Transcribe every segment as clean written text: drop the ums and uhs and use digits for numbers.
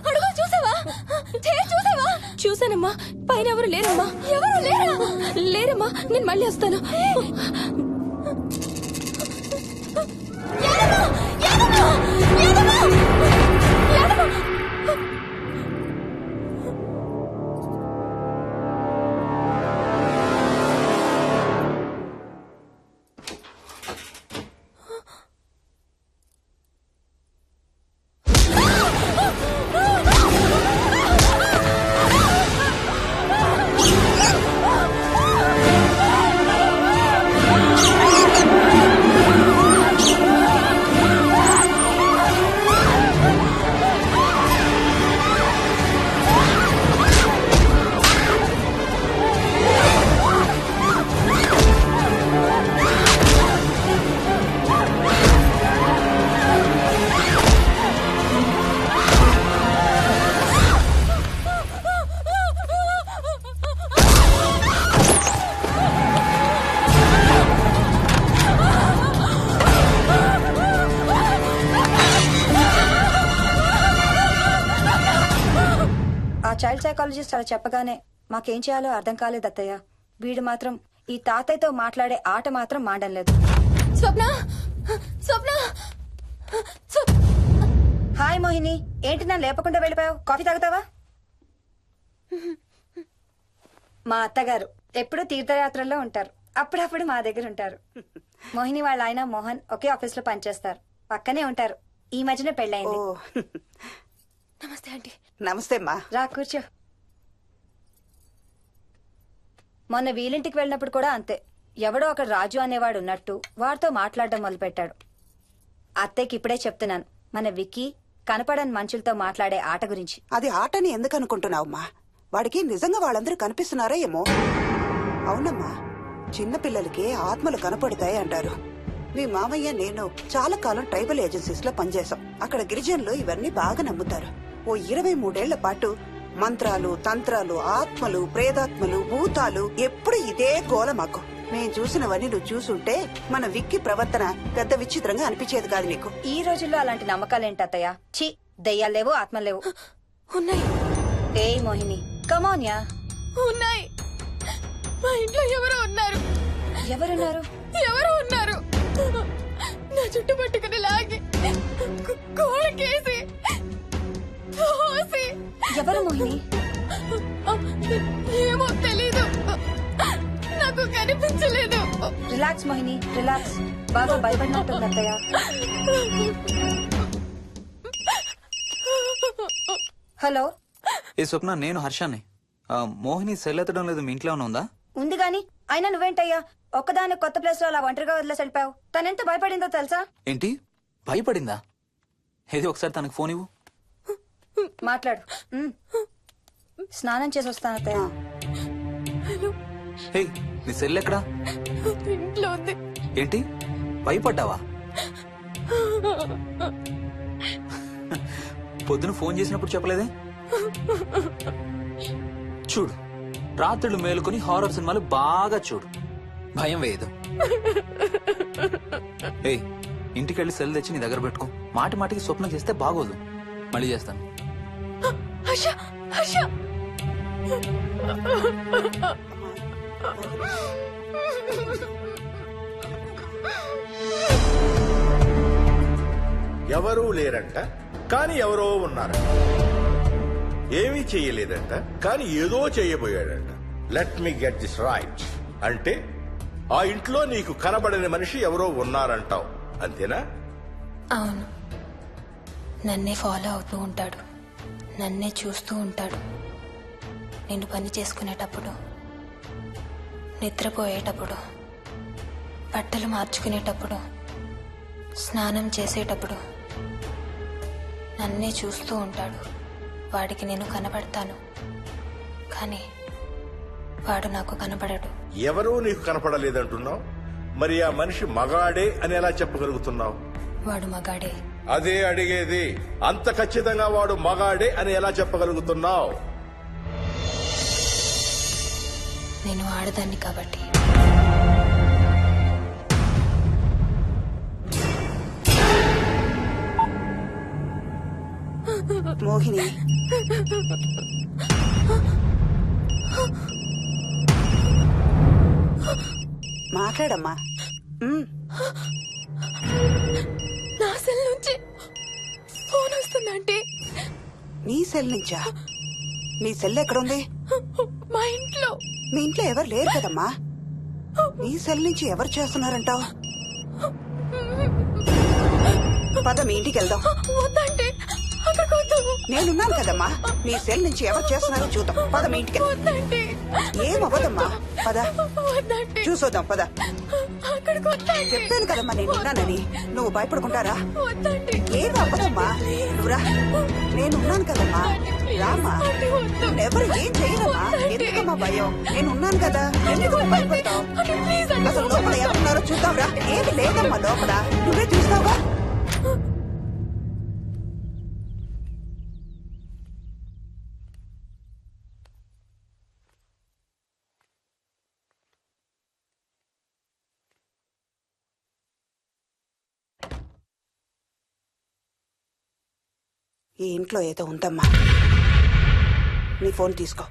అడుగు చూసావా? చూసావా? చూసానమ్మా. పైన ఎవరు లేరమ్మా. ఎవరు లేరా? లేరమ్మా. నేను మళ్ళీ వస్తాను. చైల్డ్ సైకాలజిస్ట్ అలా చెప్పగానే మాకేం చేయాలో అర్థం కాలేదు అత్తయ్య. వీడు మాత్రం ఈ తాతయ్యతో మాట్లాడే ఆట మాత్రం మాండం లేదు. స్వప్న, స్వప్న. హాయ్ మోహిని, ఏంటి నన్ను లేపకుండా వెళ్ళిపోయావు? కాఫీ తాగుతావా? మా అత్తగారు ఎప్పుడు తీర్థయాత్రల్లో ఉంటారు, అప్పుడప్పుడు మా దగ్గర ఉంటారు. మోహిని వాళ్ళ ఆయన మోహన్ ఒకే ఆఫీస్ లో పనిచేస్తారు, పక్కనే ఉంటారు. ఈ మధ్యన పెళ్ళైంది. నమస్తే ఆంటీ. నమస్తే అమ్మా. రా కూర్చో. మొన్న వీలింటికి వెళ్ళినప్పుడు కూడా అంతే. ఎవడో ఒక రాజు అనేవాడు ఉన్నట్టు వాడితో మాట్లాడడం మొదలుపెట్టాడు. అత్తయ్యకి ఇప్పుడే చెప్తున్నాను, మన విక్కీ కనపడని మనుషులతో మాట్లాడే ఆట గురించి. అది ఆటని ఎందుకు అనుకుంటున్నావమ్మా? వాడికి నిజంగా వాళ్ళందరూ కనిపిస్తున్నారా ఏమో. అవునమ్మా, చిన్నపిల్లలకి ఆత్మలు కనపడతాయి అంటారు. మీ మామయ్య నేను చాలా కాలం ట్రైబల్ ఏజెన్సీస్ లో పనిచేశాం. అక్కడ గిరిజనులు ఇవన్నీ బాగా నమ్ముతారు. ఓ 23 ఏళ్ల పాటు మంత్రాలు, తంత్రాలు, ఆత్మలు, ప్రేతాత్మలు, భూతాలు, ఎప్పుడు ఇదే గోల మాకు. మేం చూసినవన్నీ నువ్వు చూసుంటే మన విక్కీ ప్రవర్తన పెద్ద విచిత్రంగా అనిపించేది కాదు నీకు. ఈ రోజుల్లో అలాంటి నమ్మకాలేంటి అత్తయ్య? ఛీ, దెయ్యాలేవు, ఆత్మలేవు. ఉన్నాయి. ఏయ్ మోహిని, కమోన్యా. ఉన్నాయి. మా ఇంట్లో ఎవరో ఉన్నారు. ఎవరున్నారు? ఎవరు ఉన్నారు? నా చుట్టు పట్టుకుని లాగి కోళ్ళకేసి ఎవరు మోహిని? ఏమో తెలీదు, నాకు కనిపించలేదు. Relax Mohini, relax. బాగా భయపడినట్టుంది అత్తయ్య. హలో. ఏ స్వప్న, నేను హర్షాన్ని. మోహిని సెల్ ఎత్తడం లేదు, మీ ఇంట్లో ఉందా? ఉంది గాని, అయినా నువ్వేంటయ్యా ఒక్కదాని కొత్త ప్లేస్ లో అలా ఒంటరిగా వదిలేసి వెళ్ళిపోయావు? తనెంత భయపడిందో తెలుసా? ఏంటి, భయపడిందా? ఏది ఒకసారి తనకు ఫోన్ ఇవ్వు. మాట్లాడు. స్నానం చేసి వస్తాను అత్తయ్య. హే, నీ సెల్ ఎక్కడా? ఇంట్లో ఉంది. ఏంటి, భయపడ్డావా? పొద్దున ఫోన్ చేసినప్పుడు చెప్పలేదే? చూడు, రాత్రులు మేలుకొని హారర్ సినిమాలు బాగా చూడు, భయం వేయదు. ఏయ్, ఇంటికెళ్ళి సెల్ తెచ్చి నీ దగ్గర పెట్టుకో. మాటి మాటికి స్వప్నం చేస్తే బాగోదు. మళ్ళీ చేస్తాను. హర్ష, హర్ష. ఎవరూ లేరంట, కానీ ఎవరో ఉన్నారంట. ఏమీ చెయ్యలేదంట, కానీ ఏదో చెయ్యబోయాడంట. Let me get this right. అంటే ఆ ఇంట్లో నీకు కనబడని మనిషి ఎవరో ఉన్నారంటావు, అంతేనా? అవును. నన్నే ఫాలో అవుతూ ఉంటాడు, నన్నే చూస్తూ ఉంటాడు. నేను పని చేసుకునేటప్పుడు, నిద్రపోయేటప్పుడు, బట్టలు మార్చుకునేటప్పుడు, స్నానం చేసేటప్పుడు నన్నే చూస్తూ ఉంటాడు. వాడికి నేను కనబడతాను, కానీ వాడు నాకు కనబడడు. ఎవరూ నీకు కనపడలేదంటున్నావు, మరి ఆ మనిషి మగాడే అని ఎలా చెప్పగలుగుతున్నావు? వాడు మగాడే. అదే అడిగేది, అంత ఖచ్చితంగా వాడు మగాడే అని ఎలా చెప్పగలుగుతున్నావు? నేను ఆడదాన్ని కాబట్టి. మోహిని మాట్లాడమ్మా. నా సెల్ నుంచి ఫోన్ వస్తుందంటే నీ సెల్ నుంచా? నీ సెల్ ఎక్కడుంది? మా ఇంట్లో. మీ ఇంట్లో ఎవరు లేరు కదమ్మా. నీ సెల్ నుంచి ఎవరు చేస్తున్నారంటావు? పద మీ ఇంటికి వెళ్దాం. వద్దంటే అక్కడికి వద్దాము. నేనున్నాను కదమ్మా. నీ సెల్ నుంచి ఎవరు చేస్తున్నారో చూద్దాం. పద మీ ఇంటికి. వద్దంటే ఏమవ్వదమ్మా, పద వద్దంటే చూసొద్దాం. పద. అక్కడికి వద్దంటే చెప్పాను కదమ్మా నేనున్నానని. నువ్వు భయపడుకుంటారా? వద్దంటే ఏం అవ్వదమ్మా. నువ్వురా, నేనున్నాను కదమ్మా. రామా, ఎవరు ఏం చేయరమ్మా. ఎందుకమ్మా భయం? నేనున్నాను కదా, ఎందుకు భయపడతావు? అసలు లోపల ఎవరున్నారో చూద్దాంరా. ఏమి లేదమ్మా లోపల, నువ్వే చూస్తావా? ఈ ఇంట్లో ఏదో ఉందమ్మా. నీ ఫోన్ తీసుకో.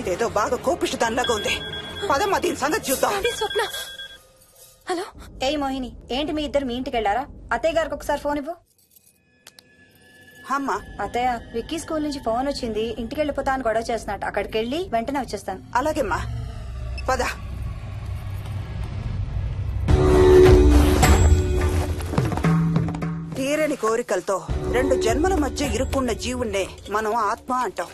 ఇదేదో బాగా కోపిష్టి దానిలాగా ఉంది. పదమ్మా దీని సంగతి చూద్దాం. స్వప్న. హలో. ఏయ్ మోహిని, ఏంటి మీ ఇద్దరు మీ ఇంటికి వెళ్ళారా? అత్తయ్య గారికి ఒకసారి ఫోన్ ఇవ్వు. అమ్మా. అత్తయ్య, విక్కీ స్కూల్ నుంచి ఫోన్ వచ్చింది. ఇంటికి వెళ్ళిపోతా అని గొడవ చేస్తున్నట్టు. అక్కడికి వెళ్ళి వెంటనే వచ్చేస్తాను. అలాగేమ్మా, పద. తీరని కోరికలతో 2 జన్మల మధ్య ఇరుక్కున్న జీవుణ్ణే మనం ఆత్మ అంటాం.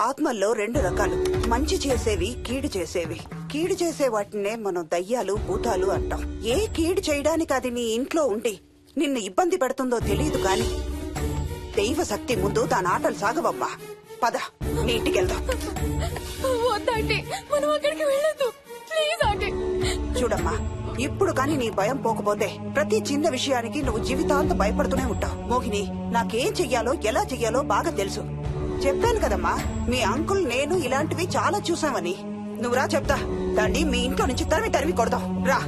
ఆత్మల్లో 2 రకాలు, మంచి చేసేవి, కీడు చేసేవి. కీడు చేసే వాటినే మనం దయ్యాలు, భూతాలు అంటాం. ఏ కీడు చేయడానికి అది నీ ఇంట్లో ఉండి నిన్ను ఇబ్బంది పెడుతుందో తెలియదు కాని దైవ శక్తి ముందు దాని ఆటలు సాగవమ్మా. పద నీ ఇంటికి వెళ్దాం. వద్దంటే మనం అక్కడికి వెళ్ళొద్దు. ప్లీజ్ అంటే. చూడమ్మా, ఇప్పుడు కాని నీ భయం పోకపోతే ప్రతి చిన్న విషయానికి నువ్వు జీవితాంతం భయపడుతూనే ఉంటావు. మోహిని, నాకేం చెయ్యాలో ఎలా చెయ్యాలో బాగా తెలుసు. చెప్పాను కదమ్మా, మీ అంకుల్ నేను ఇలాంటివి చాలా చూసామని. నువ్వు రా చెప్తా. దాన్ని మీ ఇంట్లో నుంచి తరిమి కొడదాం. రా.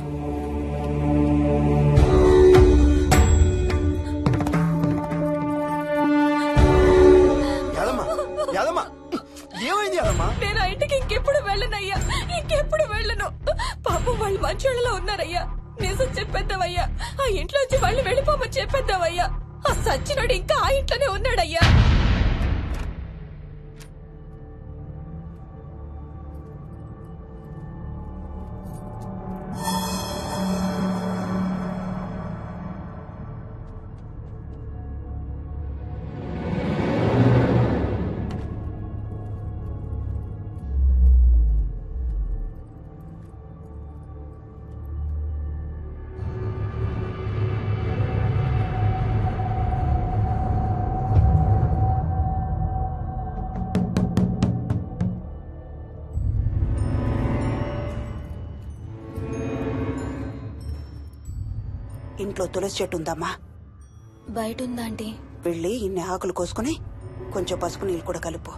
ఏమైంది యాదమ్మా? నేను ఆ ఇంటికి ఇంకెప్పుడు వెళ్ళనయ్యా. ఇంకెప్పుడు వెళ్ళను. పాపం వాళ్ళు మంచోళ్ళలో ఉన్నారయ్యా. నిజం చెప్పేద్దామయ్యా. ఆ ఇంట్లోంచి వాళ్ళు వెళ్ళిపోమని చెప్పేద్దామయ్యా. ఆ సచ్చినోడు ఇంకా ఆ ఇంట్లోనే ఉన్నాడయ్యా. ఇంట్లో తులసి చెట్టు ఉందమ్మా. బయట ఉందా ఆంటీ? వెళ్ళి ఇన్ని ఆకులు కోసుకుని కొంచెం పసుపు నీళ్ళు కూడా కలుపు.